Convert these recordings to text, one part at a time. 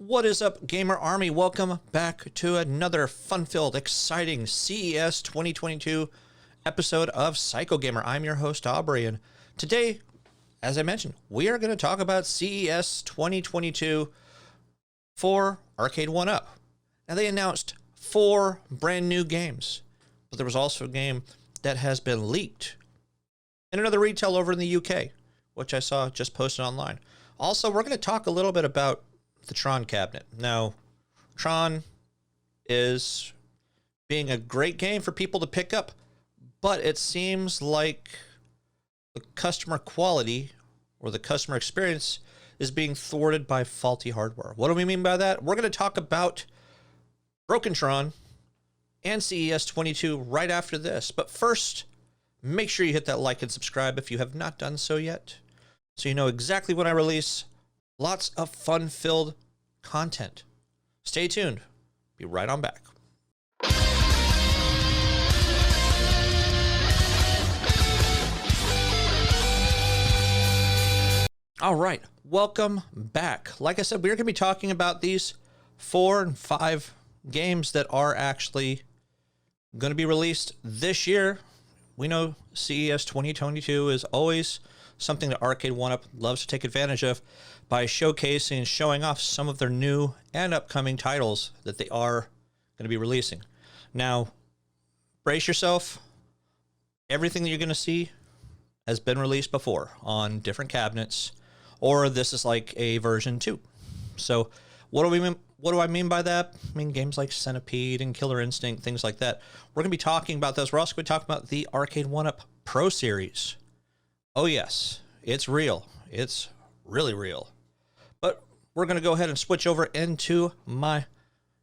What is up, Gamer Army? Welcome back to another fun-filled, exciting CES 2022 episode of Psycho Gamer. I'm your host, Aubrey, and today, as I mentioned, we are going to talk about CES 2022 for Arcade1up. Now, they announced 4 brand new games, but there was also a game that has been leaked in another retail over in the UK, which I saw just posted online. Also, we're going to talk a little bit about the Tron cabinet. Now, Tron is being a great game for people to pick up, but it seems like the customer quality or the customer experience is being thwarted by faulty hardware. What do we mean by that? We're going to talk about Broken Tron and CES 22 right after this. But first, make sure you hit that like and subscribe if you have not done so yet, so you know exactly when I release. Lots of fun-filled content. Stay tuned. Be right on back. All right, welcome back. Like I said, we're going to be talking about these 4 and 5 games that are actually going to be released this year. We know CES 2022 is always something that Arcade1up loves to take advantage of by showcasing and showing off some of their new and upcoming titles that they are going to be releasing. Now, brace yourself. Everything that you're going to see has been released before on different cabinets, or this is like a version 2. So what do I mean by that? I mean games like Centipede and Killer Instinct, things like that. We're going to be talking about those. We're also going to be talking about the Arcade1up Pro Series. Oh yes, it's real. It's really real. But we're going to go ahead and switch over into my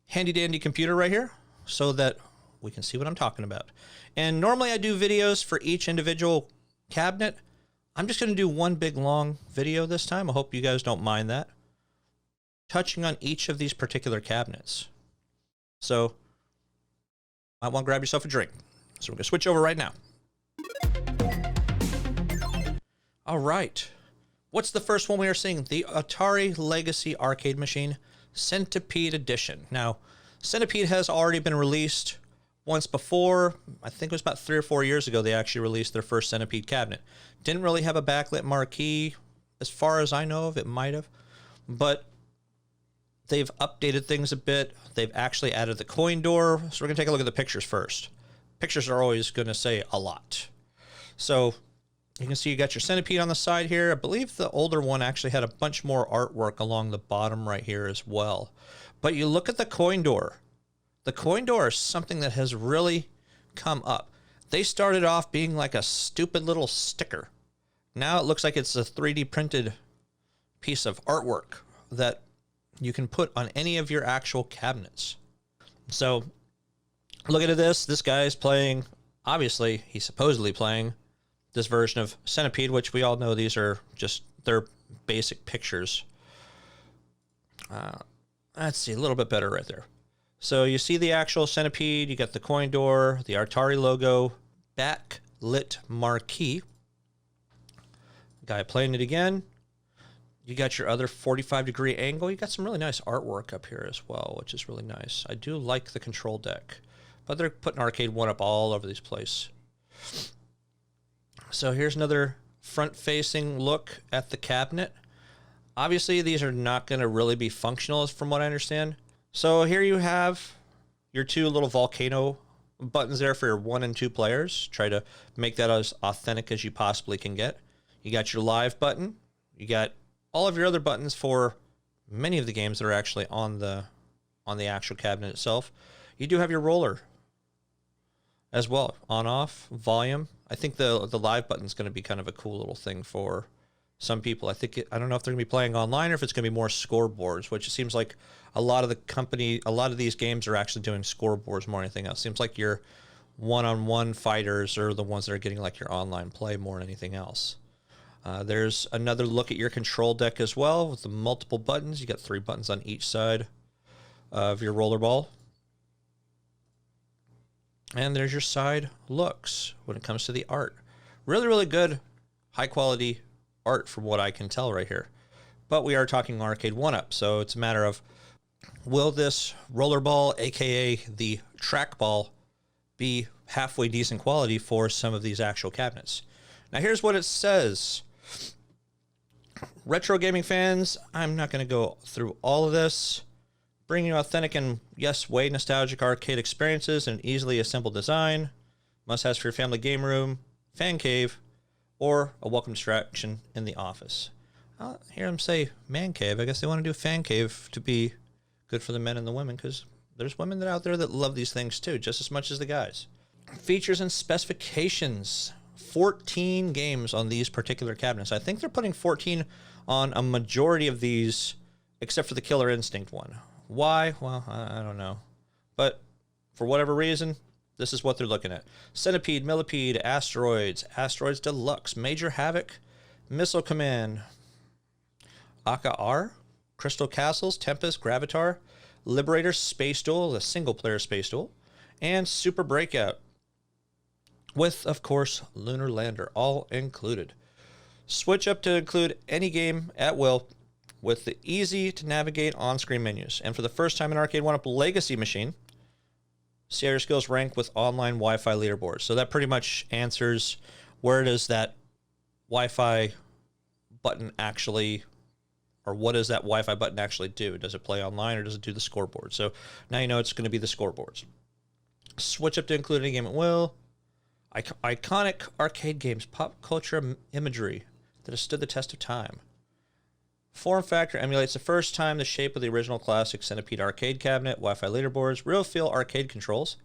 handy dandy computer right here so that we can see what I'm talking about. And normally I do videos for each individual cabinet. I'm just going to do one big long video this time. I hope you guys don't mind that, touching on each of these particular cabinets. So I want to grab yourself a drink. So we're going to switch over right now. All right. What's the first one we are seeing? The Atari Legacy Arcade Machine Centipede Edition. Now, Centipede has already been released once before. I think it was about 3 or 4 years ago they actually released their first Centipede cabinet. Didn't really have a backlit marquee. As far as I know of, it might have. But they've updated things a bit. They've actually added the coin door. So we're going to take a look at the pictures first. Pictures are always going to say a lot. So you can see you got your Centipede on the side here. I believe the older one actually had a bunch more artwork along the bottom right here as well. But you look at the coin door. The coin door is something that has really come up. They started off being like a stupid little sticker. Now it looks like it's a 3D printed piece of artwork that you can put on any of your actual cabinets. So look at this. This guy is playing, obviously, he's supposedly playing this version of Centipede, which we all know these are just their basic pictures. Let's see, a little bit better right there. So you see the actual Centipede, you got the coin door, the Atari logo, backlit marquee. Guy playing it again. You got your other 45-degree angle. You got some really nice artwork up here as well, which is really nice. I do like the control deck, but they're putting Arcade1up all over this place. So here's another front-facing look at the cabinet. Obviously, these are not going to really be functional, from what I understand. So here you have your 2 little volcano buttons there for your 1 and 2 players. Try to make that as authentic as you possibly can get. You got your live button. You got all of your other buttons for many of the games that are actually on the actual cabinet itself. You do have your roller as well, on, off, volume. I think the live button is going to be kind of a cool little thing for some people. I don't know if they're going to be playing online or if it's going to be more scoreboards, which it seems like a lot of these games are actually doing scoreboards more than anything else. Seems like your one-on-one fighters are the ones that are getting like your online play more than anything else. There's another look at your control deck as well with the multiple buttons. You got 3 buttons on each side of your rollerball. And there's your side looks when it comes to the art. Really, really good, high quality art from what I can tell right here. But we are talking Arcade1up, so it's a matter of Will this rollerball, aka the trackball, be halfway decent quality for some of these actual cabinets? Now here's what it says. Retro gaming fans, I'm not going to go through all of this. Bringing authentic and, yes, way nostalgic arcade experiences in an easily assembled design. Must-haves for your family game room, fan cave, or a welcome distraction in the office. I'll hear them say man cave. I guess they want to do fan cave to be good for the men and the women, because there's women that out there that love these things too, just as much as the guys. Features and specifications. 14 games on these particular cabinets. I think they're putting 14 on a majority of these, except for the Killer Instinct one. Why? Well, I don't know. But for whatever reason, this is what they're looking at. Centipede, Millipede, Asteroids, Asteroids Deluxe, Major Havoc, Missile Command, Aka-R, Crystal Castles, Tempest, Gravitar, Liberator, Space Duel, a single-player Space Duel, and Super Breakout, with, of course, Lunar Lander, all included. Switch up to include any game at will, with the easy-to-navigate on-screen menus. And for the first time in Arcade1up Legacy Machine, see how your skills rank with online Wi-Fi leaderboards. So that pretty much answers where does that Wi-Fi button actually, or what does that Wi-Fi button actually do? Does it play online or does it do the scoreboard? So now you know it's going to be the scoreboards. Switch up to include any game at will. Iconic arcade games, pop culture imagery that has stood the test of time. Form factor emulates the first time the shape of the original classic Centipede arcade cabinet, Wi-Fi leaderboards, real feel arcade controls,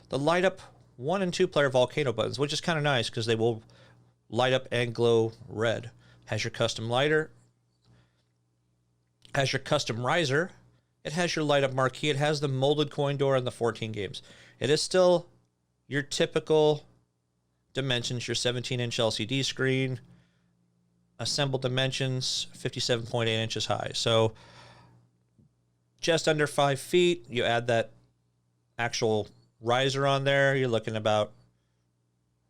the light up 1 and 2 player volcano buttons, which is kind of nice because they will light up and glow red. Has your custom lighter, has your custom riser, it has your light up marquee, it has the molded coin door and the 14 games. It is still your typical dimensions, your 17-inch LCD screen, assembled dimensions, 57.8 inches high. So just under 5 feet. You add that actual riser on there, you're looking about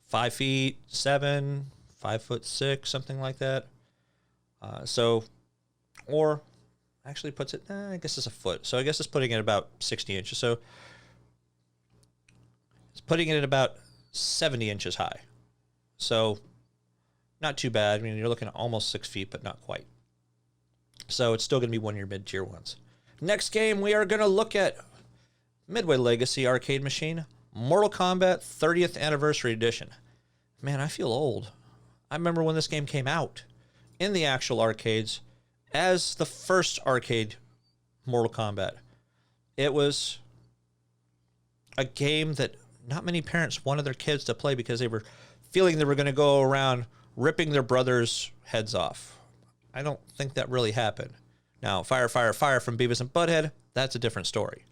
5 feet 7, 5'6", something like that. Or actually puts it, I guess it's a foot. So I guess it's putting it about 60 inches. So it's putting it at about 70 inches high. So not too bad. I mean, you're looking at almost 6 feet, but not quite. So it's still going to be one of your mid-tier ones. Next game, we are going to look at Midway Legacy Arcade Machine, Mortal Kombat 30th Anniversary Edition. Man, I feel old. I remember when this game came out in the actual arcades as the first arcade Mortal Kombat. It was a game that not many parents wanted their kids to play because they were feeling they were going to go around ripping their brothers' heads off. I don't think that really happened. Now, fire, fire, fire from Beavis and Butthead, that's a different story.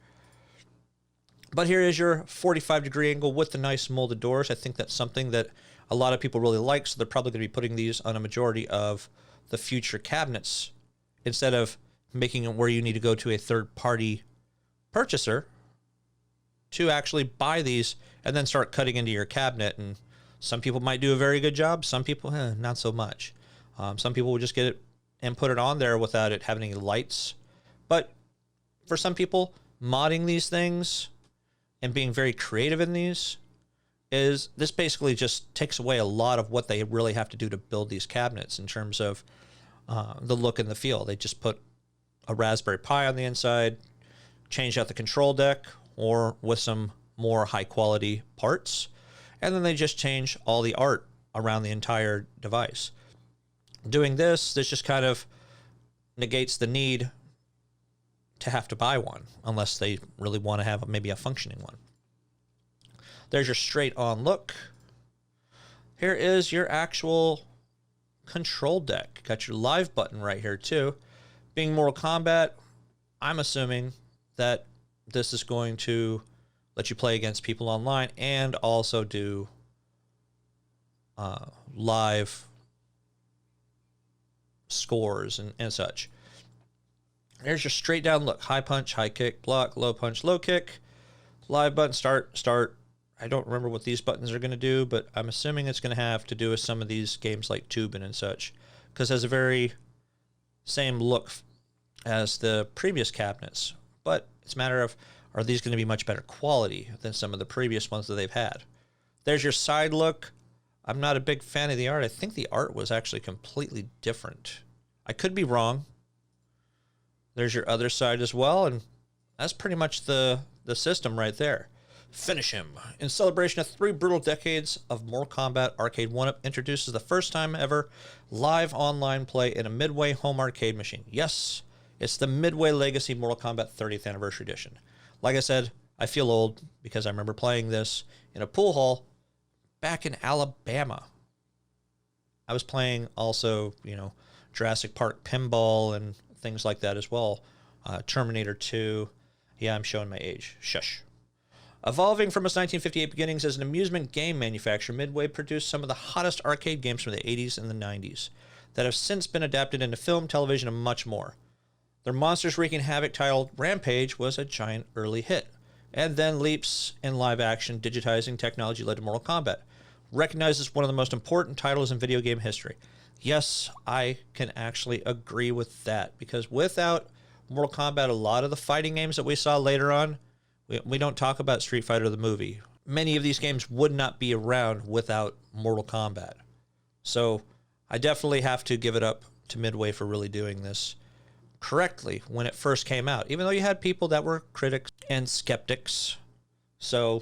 But here is your 45-degree angle with the nice molded doors. I think that's something that a lot of people really like, so they're probably going to be putting these on a majority of the future cabinets instead of making it where you need to go to a third-party purchaser to actually buy these and then start cutting into your cabinet. And some people might do a very good job. Some people, not so much. Some people will just get it and put it on there without it having any lights. But for some people, modding these things and being very creative in these is, this basically just takes away a lot of what they really have to do to build these cabinets in terms of the look and the feel. They just put a Raspberry Pi on the inside, change out the control deck, or with some more high quality parts, and then they just change all the art around the entire device. Doing this just kind of negates the need to have to buy one unless they really want to have maybe a functioning one. There's your straight on look. Here is your actual control deck. Got your live button right here too. Being Mortal Kombat, I'm assuming that this is going to let you play against people online and also do live scores and such. There's your straight down look. High punch, high kick, block, low punch, low kick. Live button, start. I don't remember what these buttons are going to do, but I'm assuming it's going to have to do with some of these games like Tubin and such, because it has a very same look as the previous cabinets. but it's a matter of, are these going to be much better quality than some of the previous ones that they've had? There's your side look. I'm not a big fan of the art. I think the art was actually completely different. I could be wrong. There's your other side as well, and that's pretty much the system right there. Finish him. In celebration of 3 brutal decades of Mortal Kombat, Arcade1up introduces the first time ever live online play in a Midway home arcade machine. Yes, it's the Midway Legacy Mortal Kombat 30th Anniversary Edition. Like I said, I feel old because I remember playing this in a pool hall back in Alabama. I was playing also, Jurassic Park pinball and things like that as well. Terminator 2. Yeah, I'm showing my age. Shush. Evolving from its 1958 beginnings as an amusement game manufacturer, Midway produced some of the hottest arcade games from the 80s and the 90s that have since been adapted into film, television, and much more. Their monsters wreaking havoc titled Rampage was a giant early hit, and then leaps in live-action digitizing technology led to Mortal Kombat, recognized as one of the most important titles in video game history. Yes, I can actually agree with that, because without Mortal Kombat, a lot of the fighting games that we saw later on, we don't talk about Street Fighter the movie. Many of these games would not be around without Mortal Kombat. So I definitely have to give it up to Midway for really doing this correctly when it first came out, even though you had people that were critics and skeptics. So,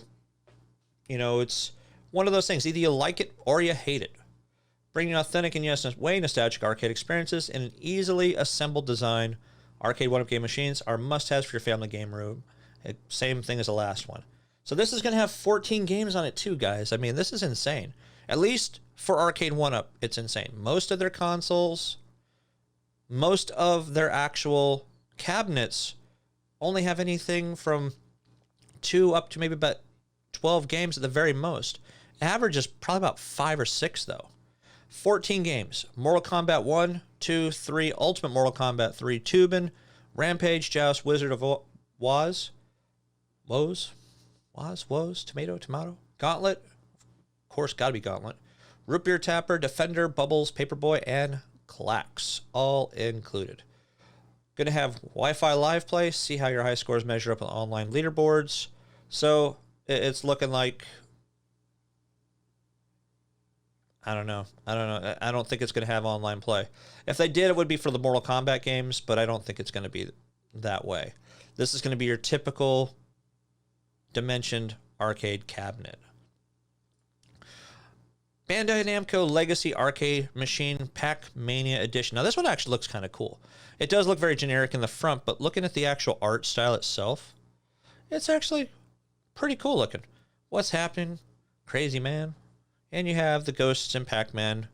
it's one of those things. Either you like it or you hate it. Bringing authentic and yes, way nostalgic arcade experiences in an easily assembled design, Arcade1up game machines are must-haves for your family game room. Same thing as the last one. So this is going to have 14 games on it too, guys. I mean, this is insane. At least for Arcade1up, it's insane. Most of their consoles, most of their actual cabinets only have anything from 2 up to maybe about 12 games at the very most. Average is probably about 5 or 6, though. 14 games. Mortal Kombat 1, 2, 3, Ultimate Mortal Kombat 3, Tubin, Rampage, Joust, Wizard of Woz, Tomato, Gauntlet, of course, gotta be Gauntlet, Root Beer Tapper, Defender, Bubbles, Paperboy, and Klax, all included. Gonna have Wi-Fi live play, see how your high scores measure up on online leaderboards. So it's looking like, I don't know. I don't think it's going to have online play. If they did, it would be for the Mortal Kombat games, but I don't think it's going to be that way. This is going to be your typical dimensioned arcade cabinet. Bandai Namco Legacy Arcade Machine Pac-mania Edition. Now, this one actually looks kind of cool. It does look very generic in the front, but looking at the actual art style itself, it's actually pretty cool looking. What's happening? Crazy man. And you have the ghosts and Pac-Man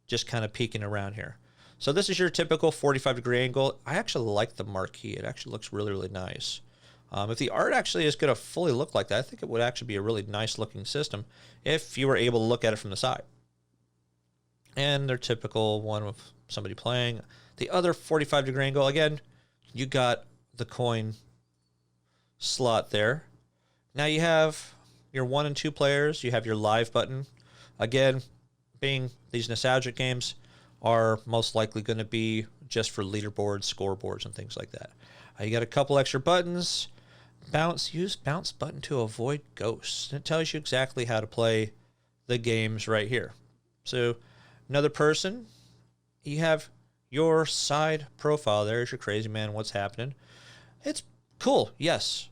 just kind of peeking around here. So this is your typical 45-degree angle. I actually like the marquee. It actually looks really, really nice. If the art actually is going to fully look like that, I think it would actually be a really nice-looking system if you were able to look at it from the side. And their typical one with somebody playing. The other 45-degree angle, again, you got the coin slot there. Now you have your 1 and 2 players. You have your live button. Again, being these nostalgic games are most likely going to be just for leaderboards, scoreboards, and things like that. You got a couple extra buttons. Use bounce button to avoid ghosts. It tells you exactly how to play the games right here. So another person, you have your side profile. There's your crazy man. What's happening? It's cool. Yes.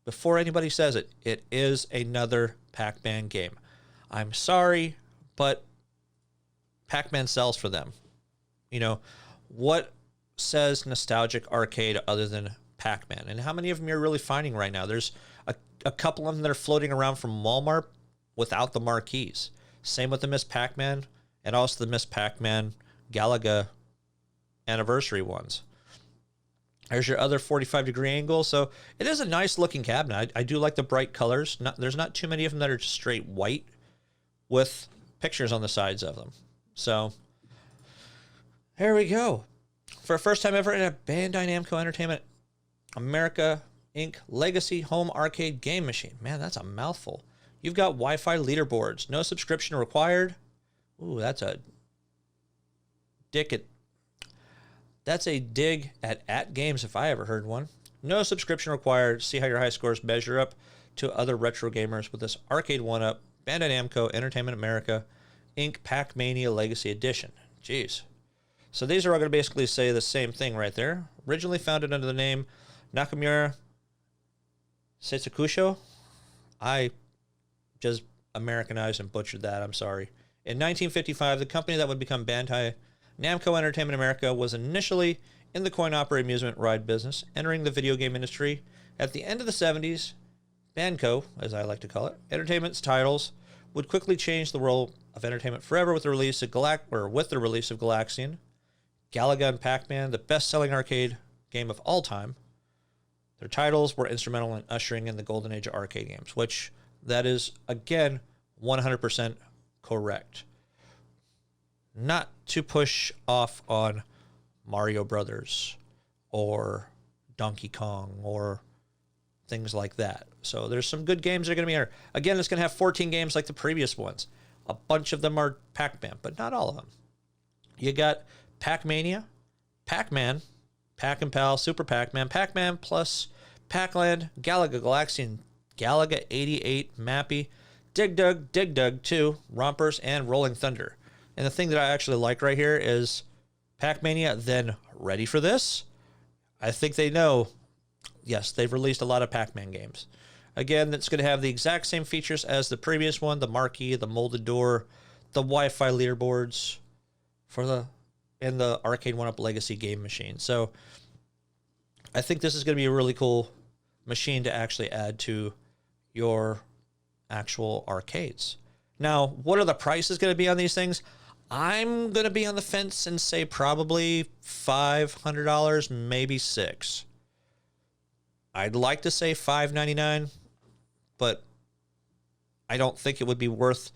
Before anybody says it, it is another Pac-Man game. I'm sorry, but Pac-Man sells for them. What says nostalgic arcade other than Pac-Man? And how many of them you're really finding right now? There's a couple of them that are floating around from Walmart without the marquees. Same with the Miss Pac-Man and also the Miss Pac-Man Galaga anniversary ones. There's your other 45-degree angle. So it is a nice looking cabinet. I do like the bright colors. There's not too many of them that are just straight white with pictures on the sides of them. So there we go. For the first time ever in a Bandai Namco Entertainment America Inc. Legacy Home Arcade Game Machine. Man, that's a mouthful. You've got Wi-Fi leaderboards. No subscription required. Ooh, that's a dig at games if I ever heard one. No subscription required. See how your high scores measure up to other retro gamers with this Arcade1up, Bandai Namco, Entertainment America, Inc. Pac-mania Legacy Edition. Jeez. So these are all going to basically say the same thing right there. Originally founded under the name Nakamura Setsukusho. I just Americanized and butchered that. I'm sorry. In 1955, the company that would become Bandai Namco Entertainment America was initially in the coin-operated amusement ride business, entering the video game industry. At the end of the 70s, Banco, as I like to call it, entertainment's titles would quickly change the world of entertainment forever with the release of Galaxian, Galaga and Pac-Man, the best-selling arcade game of all time. Their titles were instrumental in ushering in the golden age of arcade games, which that is, again, 100% correct. Not to push off on Mario Brothers or Donkey Kong or things like that. So there's some good games that are going to be here. Again, it's going to have 14 games like the previous ones. A bunch of them are Pac-Man, but not all of them. You got Pac-mania, Pac-Man, Pac-and-Pal, Super Pac-Man, Pac-Man plus Pac-Land, Galaga Galaxian, Galaga 88, Mappy, Dig Dug 2, Rompers, and Rolling Thunder. And the thing that I actually like right here is Pac-mania, then ready for this? I think they know, yes, they've released a lot of Pac-Man games. Again, that's going to have the exact same features as the previous one, the marquee, the molded door, the Wi-Fi leaderboards and the Arcade1up Legacy game machine. So I think this is going to be a really cool machine to actually add to your actual arcades. Now, what are the prices going to be on these things? I'm going to be on the fence and say probably $500, maybe $600. I'd like to say $599, but I don't think it would be worth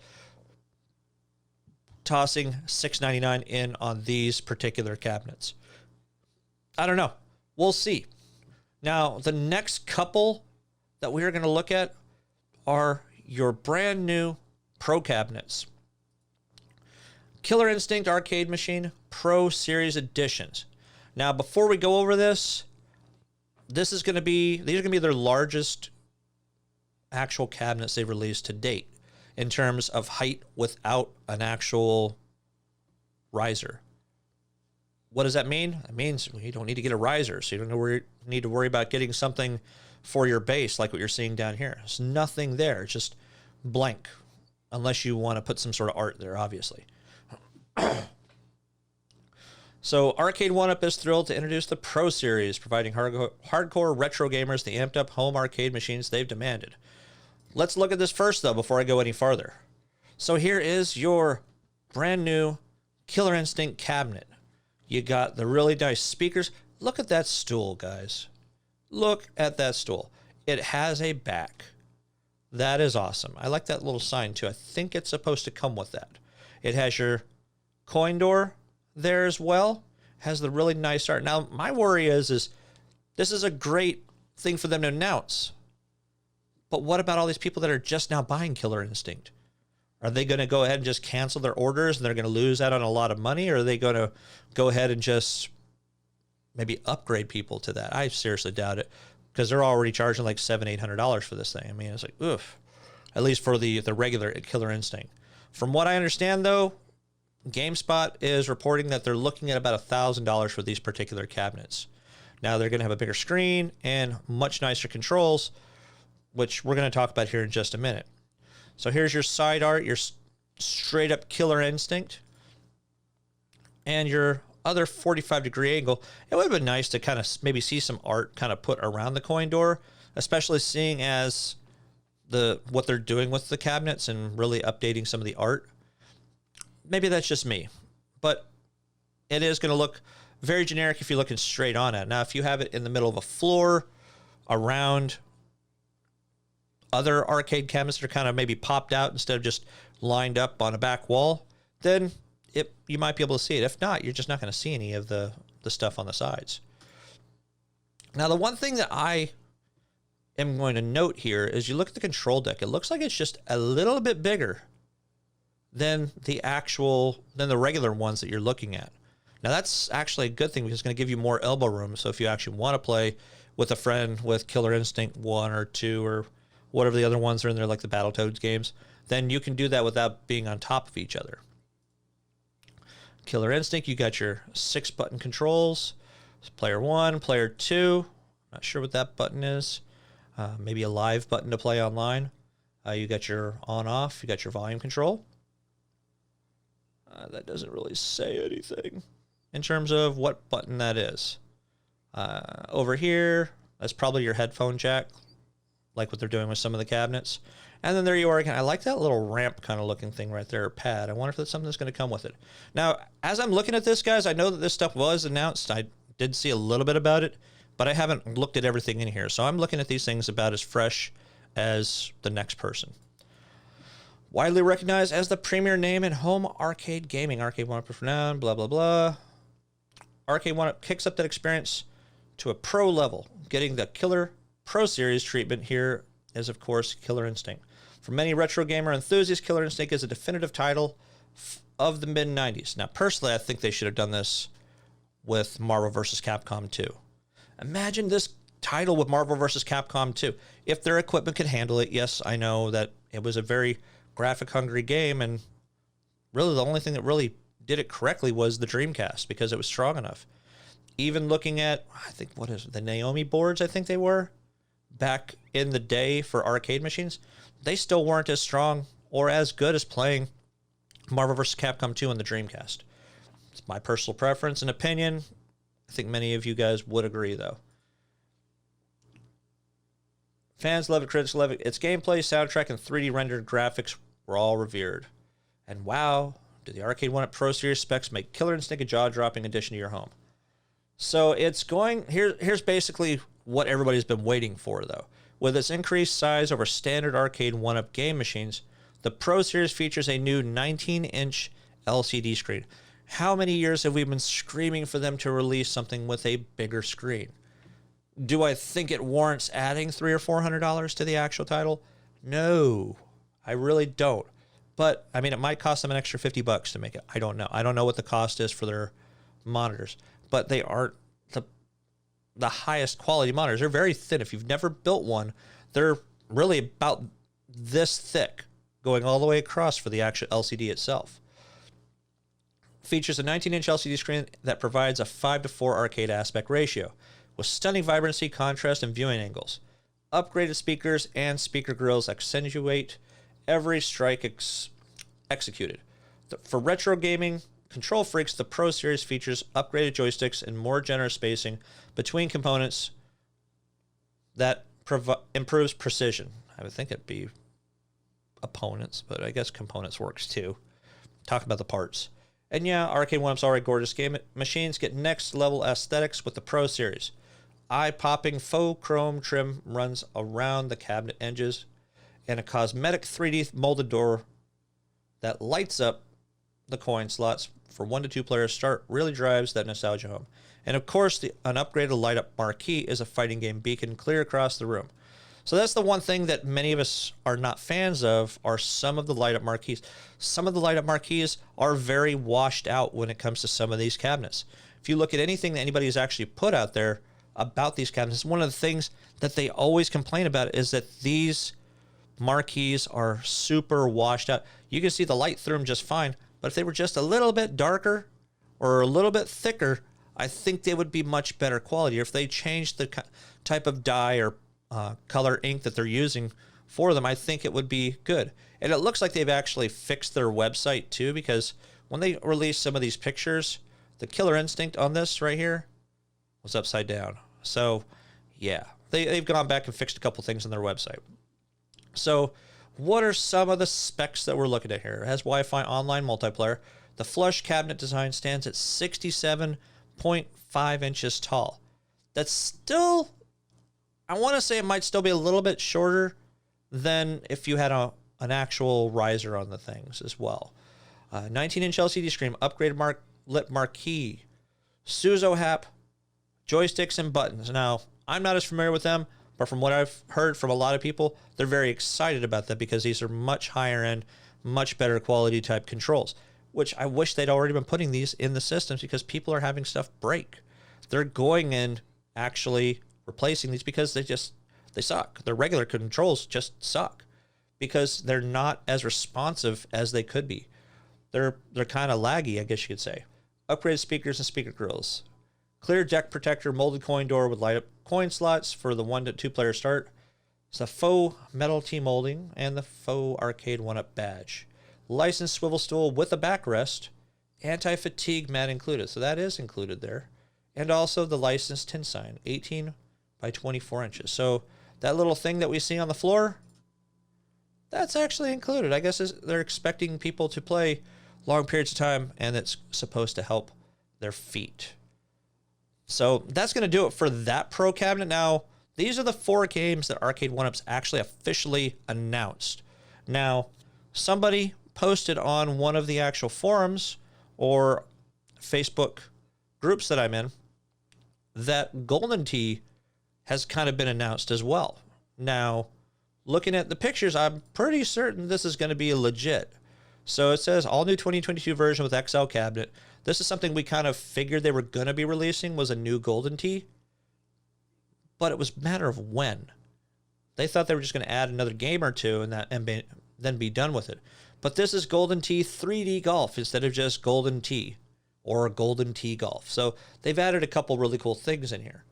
tossing $699 in on these particular cabinets. I don't know. We'll see. Now, the next couple that we're going to look at are your brand new Pro cabinets. Killer Instinct Arcade Machine Pro Series Editions. Now, before we go over this, these are going to be their largest actual cabinets they've released to date in terms of height without an actual riser. What does that mean? It means you don't need to get a riser, so you don't need to worry about getting something for your base like what you're seeing down here. There's nothing there. It's just blank, unless you want to put some sort of art there, obviously. So Arcade1up is thrilled to introduce the Pro Series, providing hardcore retro gamers the amped-up home arcade machines they've demanded. Let's look at this first, though, before I go any farther. So here is your brand new Killer Instinct cabinet. You got the really nice speakers. Look at that stool, guys. Look at that stool. It has a back. That is awesome. I like that little sign, too. I think it's supposed to come with that. It has your coin door there as well. Has the really nice art. Now, my worry is this is a great thing for them to announce. But what about all these people that are just now buying Killer Instinct? Are they going to go ahead and just cancel their orders and they're going to lose out on a lot of money? Or are they going to go ahead and just maybe upgrade people to that? I seriously doubt it, because they're already charging like $700-800 for this thing. I mean, it's like, oof. At least for the regular Killer Instinct. From what I understand, though, GameSpot is reporting that they're looking at about $1,000 for these particular cabinets. Now, they're going to have a bigger screen and much nicer controls, which we're going to talk about here in just a minute. So here's your side art, your straight up Killer Instinct, and your other 45-degree angle. It would have been nice to kind of maybe see some art kind of put around the coin door, especially seeing as what they're doing with the cabinets and really updating some of the art. Maybe that's just me, but it is going to look very generic if you're looking straight on it. Now, if you have it in the middle of a floor around other arcade cabinets that are kind of maybe popped out instead of just lined up on a back wall, then you might be able to see it. If not, you're just not going to see any of the stuff on the sides. Now, the one thing that I am going to note here is you look at the control deck. It looks like it's just a little bit bigger than the regular ones that you're looking at. Now, that's actually a good thing because it's going to give you more elbow room. So if you actually want to play with a friend with Killer Instinct 1 or 2 or whatever the other ones are in there, like the Battletoads games, then you can do that without being on top of each other. Killer Instinct, you got your 6-button controls. Player 1, player 2. Not sure what that button is. Maybe a live button to play online. You got your on-off. You got your volume control. That doesn't really say anything in terms of what button that is. Over here, that's probably your headphone jack, like what they're doing with some of the cabinets. And then there you are again. I like that little ramp kind of looking thing right there, pad. I wonder if that's something that's going to come with it. Now, as I'm looking at this, guys, I know that this stuff was announced. I did see a little bit about it, but I haven't looked at everything in here. So I'm looking at these things about as fresh as the next person. Widely recognized as the premier name in home arcade gaming. Arcade1up is renowned, blah, blah, blah. Arcade1up kicks up that experience to a pro level. Getting the Killer Pro Series treatment here is, of course, Killer Instinct. For many retro gamer enthusiasts, Killer Instinct is a definitive title of the mid-90s. Now, personally, I think they should have done this with Marvel vs. Capcom 2. Imagine this title with Marvel vs. Capcom 2. If their equipment could handle it, yes, I know that it was a very graphic-hungry game, and really the only thing that really did it correctly was the Dreamcast, because it was strong enough. Even looking at, I think, what is it, the Naomi boards, I think they were, back in the day for arcade machines, they still weren't as strong or as good as playing Marvel vs. Capcom 2 on the Dreamcast. It's my personal preference and opinion. I think many of you guys would agree, though. Fans love it, critics love it. Its gameplay, soundtrack, and 3D rendered graphics were all revered. And wow, do the Arcade1up Pro Series specs make Killer Instinct a jaw-dropping addition to your home. So it's going, here's basically what everybody's been waiting for, though. With its increased size over standard Arcade1up game machines, the Pro Series features a new 19-inch LCD screen. How many years have we been screaming for them to release something with a bigger screen? Do I think it warrants adding $300 or $400 to the actual title? No, I really don't. But, I mean, it might cost them an extra $50 to make it. I don't know. I don't know what the cost is for their monitors. But they aren't the highest quality monitors. They're very thin. If you've never built one, they're really about this thick, going all the way across for the actual LCD itself. Features a 19-inch LCD screen that provides a 5:4 arcade aspect ratio, with stunning vibrancy, contrast, and viewing angles. Upgraded speakers and speaker grills accentuate every strike executed. For retro gaming control freaks, the Pro Series features upgraded joysticks and more generous spacing between components that improves precision. I would think it'd be opponents, but I guess components works too. Talk about the parts. And yeah, Arcade1up's already gorgeous game machines get next level aesthetics with the Pro Series. Eye-popping faux chrome trim runs around the cabinet edges, and a cosmetic 3D molded door that lights up the coin slots for 1 to 2 players start really drives that nostalgia home. And of course, an upgraded light-up marquee is a fighting game beacon clear across the room. So that's the one thing that many of us are not fans of, are some of the light-up marquees. Some of the light-up marquees are very washed out when it comes to some of these cabinets. If you look at anything that anybody has actually put out there about these cabinets, one of the things that they always complain about is that these marquees are super washed out. You can see the light through them just fine, but if they were just a little bit darker or a little bit thicker, I think they would be much better quality. Or if they changed the type of dye or color ink that they're using for them, I think it would be good. And it looks like they've actually fixed their website too, because when they released some of these pictures, the Killer Instinct on this right here was upside down. So yeah, they've gone back and fixed a couple things on their website. So what are some of the specs that we're looking at here? It has Wi-Fi online multiplayer. The flush cabinet design stands at 67.5 inches tall. That's still, I want to say it might still be a little bit shorter than if you had an actual riser on the things as well. 19-inch LCD screen, upgraded lit marquee, Suzo Hap, joysticks and buttons. Now, I'm not as familiar with them, but from what I've heard from a lot of people, they're very excited about that because these are much higher end, much better quality type controls, which I wish they'd already been putting these in the systems because people are having stuff break. They're going and actually replacing these because they suck. Their regular controls just suck because they're not as responsive as they could be. They're kind of laggy, I guess you could say. Upgraded speakers and speaker grills. Clear deck protector, molded coin door with light up coin slots for the 1 to 2 player start. It's a faux metal T molding and the faux Arcade1up badge. Licensed swivel stool with a backrest. Anti-fatigue mat included. So that is included there. And also the licensed tin sign, 18 by 24 inches. So that little thing that we see on the floor, that's actually included. I guess they're expecting people to play long periods of time, and it's supposed to help their feet. So that's going to do it for that Pro cabinet. Now, these are the 4 games that Arcade1up's actually officially announced. Now, somebody posted on one of the actual forums or Facebook groups that I'm in that Golden Tee has kind of been announced as well. Now, looking at the pictures, I'm pretty certain this is going to be legit. So it says all new 2022 version with XL cabinet. This is something we kind of figured they were going to be releasing, was a new Golden Tee. But it was a matter of when. They thought they were just going to add another game or two and then be done with it. But this is Golden Tee 3D Golf instead of just Golden Tee or Golden Tee Golf. So they've added a couple really cool things in here.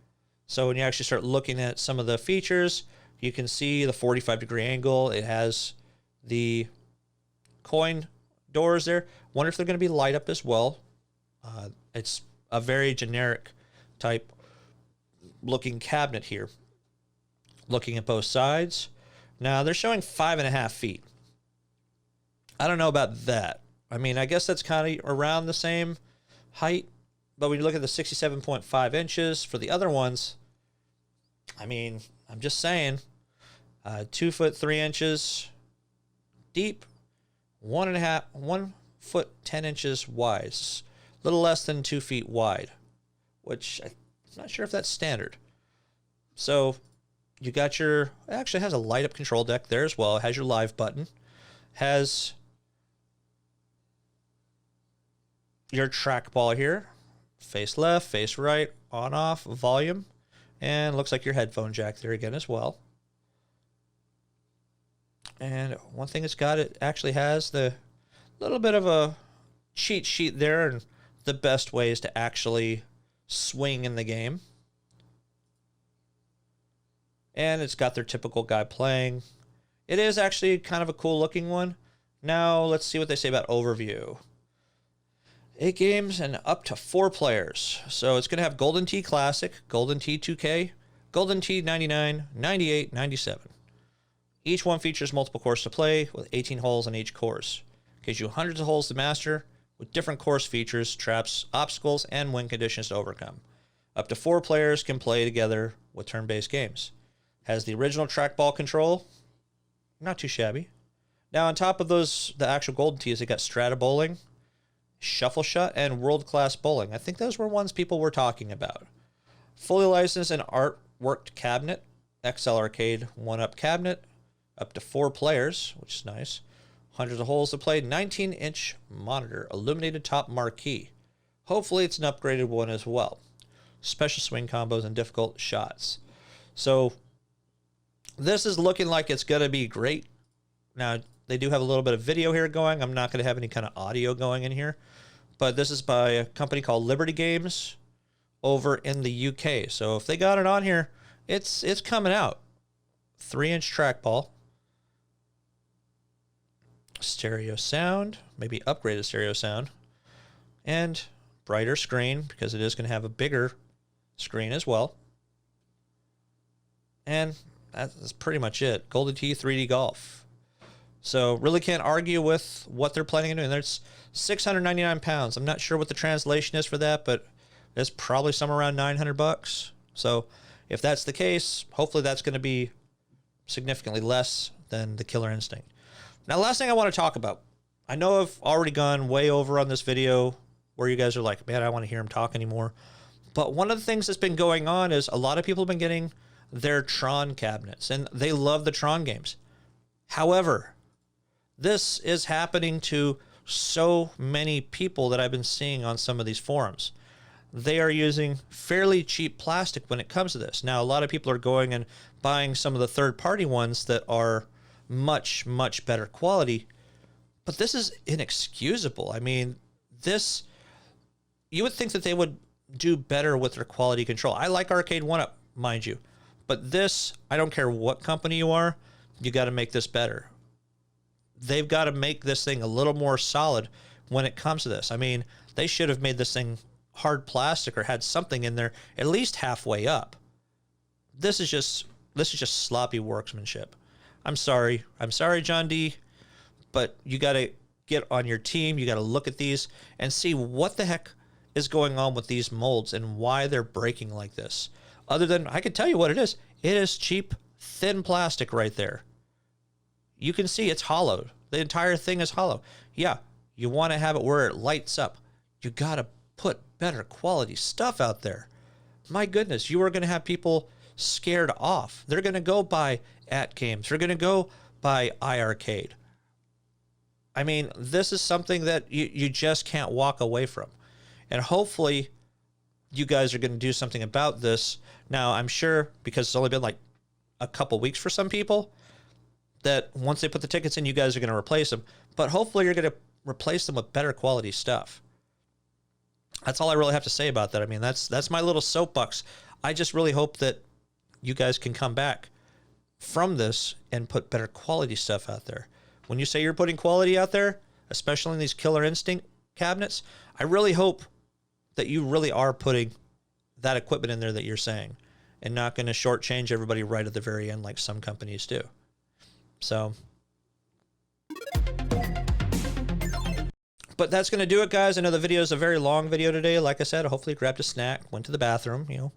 So when you actually start looking at some of the features, you can see the 45-degree angle. It has the coin doors there. Wonder if they're going to be light up as well. It's a very generic type looking cabinet here. Looking at both sides. Now they're showing 5.5 feet. I don't know about that. I mean, I guess that's kind of around the same height. But when you look at the 67.5 inches for the other ones, I mean, I'm just saying, 2 foot 3 inches deep, 1 foot 10 inches wide. It's a little less than 2 feet wide, which I'm not sure if that's standard. So you got it actually has a light up control deck there as well. It has your live button, has your trackball here, face left, face right, on off, volume, and looks like your headphone jack there again as well. And one thing it's got, it actually has the little bit of a cheat sheet there and the best ways to actually swing in the game. And it's got their typical guy playing. It is actually kind of a cool looking one. Now let's see what they say about overview. 8 games and up to 4 players. So it's going to have Golden Tee Classic, Golden Tee 2K, Golden Tee 99, 98, 97. Each one features multiple courses to play with 18 holes on each course. Gives you hundreds of holes to master with different course features, traps, obstacles, and win conditions to overcome. Up to 4 players can play together with turn-based games. Has the original trackball control. Not too shabby. Now on top of those, the actual Golden Tees, it got Strata Bowling, Shuffle Shot, and World Class Bowling. I think those were ones people were talking about. Fully licensed and artworked cabinet, XL Arcade1up cabinet, up to 4 players, which is nice. Hundreds of holes to play, 19-inch monitor, illuminated top marquee. Hopefully it's an upgraded one as well. Special swing combos and difficult shots. So this is looking like it's going to be great. Now, they do have a little bit of video here going. I'm not going to have any kind of audio going in here. But this is by a company called Liberty Games over in the UK. So if they got it on here, it's coming out. 3-inch trackball. Stereo sound. Maybe upgraded stereo sound. And brighter screen, because it is going to have a bigger screen as well. And that's pretty much it. Golden Tee 3D Golf. So really can't argue with what they're planning on doing. There's 699 pounds. I'm not sure what the translation is for that, but it's probably somewhere around $900. So if that's the case, hopefully that's going to be significantly less than the Killer Instinct. Now, last thing I want to talk about. I know I've already gone way over on this video where you guys are like, man, I don't want to hear him talk anymore. But one of the things that's been going on is a lot of people have been getting their Tron cabinets, and they love the Tron games. However, this is happening to so many people that I've been seeing on some of these forums. they are using fairly cheap plastic when it comes to this. Now, a lot of people are going and buying some of the third-party ones that are much, much better quality, but this is inexcusable. I mean, this, you would think that they would do better with their quality control. I like Arcade1up, mind you, but this, I don't care what company you are, you got to make this better. They've got to make this thing a little more solid when it comes to this. I mean, they should have made this thing hard plastic or had something in there at least halfway up. This is just sloppy workmanship. I'm sorry, John D, but you got to get on your team. You got to look at these and see what the heck is going on with these molds and why they're breaking like this. Other than, I can tell you what it is. It is cheap, thin plastic right there. You can see it's hollowed. The entire thing is hollow. Yeah, you want to have it where it lights up. You got to put better quality stuff out there. My goodness, you are going to have people scared off. They're going to go buy AtGames. They're going to go buy iArcade. I mean, this is something that you just can't walk away from. And hopefully you guys are going to do something about this. Now, I'm sure because it's only been like a couple weeks for some people, that once they put the tickets in, you guys are going to replace them. But hopefully you're going to replace them with better quality stuff. That's all I really have to say about that. I mean, that's my little soapbox. I just really hope that you guys can come back from this and put better quality stuff out there. When you say you're putting quality out there, especially in these Killer Instinct cabinets, I really hope that you really are putting that equipment in there that you're saying and not going to shortchange everybody right at the very end like some companies do. So, but that's going to do it, guys. I know the video is a very long video today. Like I said, hopefully grabbed a snack, went to the bathroom, you know.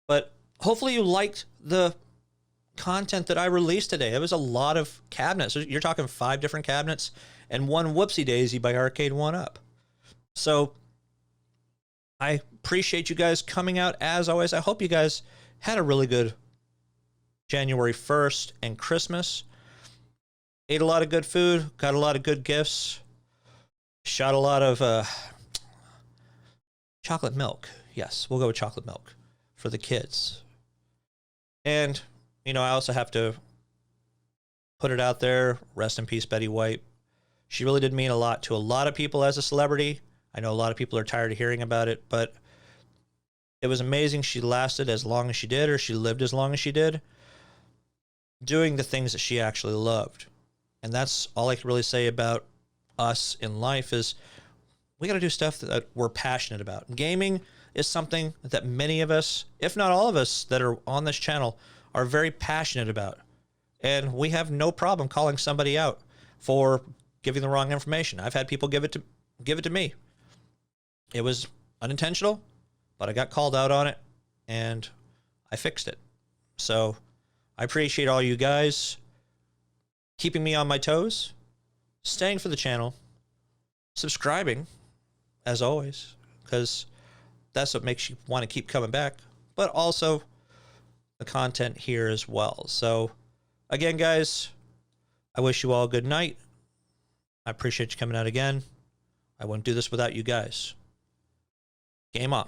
But hopefully you liked the content that I released today. It was a lot of cabinets. You're talking 5 different cabinets and one whoopsie daisy by Arcade1up. So I appreciate you guys coming out as always. I hope you guys had a really good January 1st and Christmas. Ate a lot of good food, got a lot of good gifts, shot a lot of chocolate milk. Yes, we'll go with chocolate milk for the kids. And, you know, I also have to put it out there. Rest in peace, Betty White. She really did mean a lot to a lot of people as a celebrity. I know a lot of people are tired of hearing about it, but it was amazing she lasted as long as she did, or she lived as long as she did, doing the things that she actually loved. And that's all I can really say about us in life is we got to do stuff that we're passionate about. Gaming is something that many of us, if not all of us that are on this channel, are very passionate about. And we have no problem calling somebody out for giving the wrong information. I've had people give it to me. It was unintentional, but I got called out on it and I fixed it. So I appreciate all you guys keeping me on my toes, staying for the channel, subscribing, as always, because that's what makes you want to keep coming back, but also the content here as well. So, again, guys, I wish you all a good night. I appreciate you coming out again. I wouldn't do this without you guys. Game on.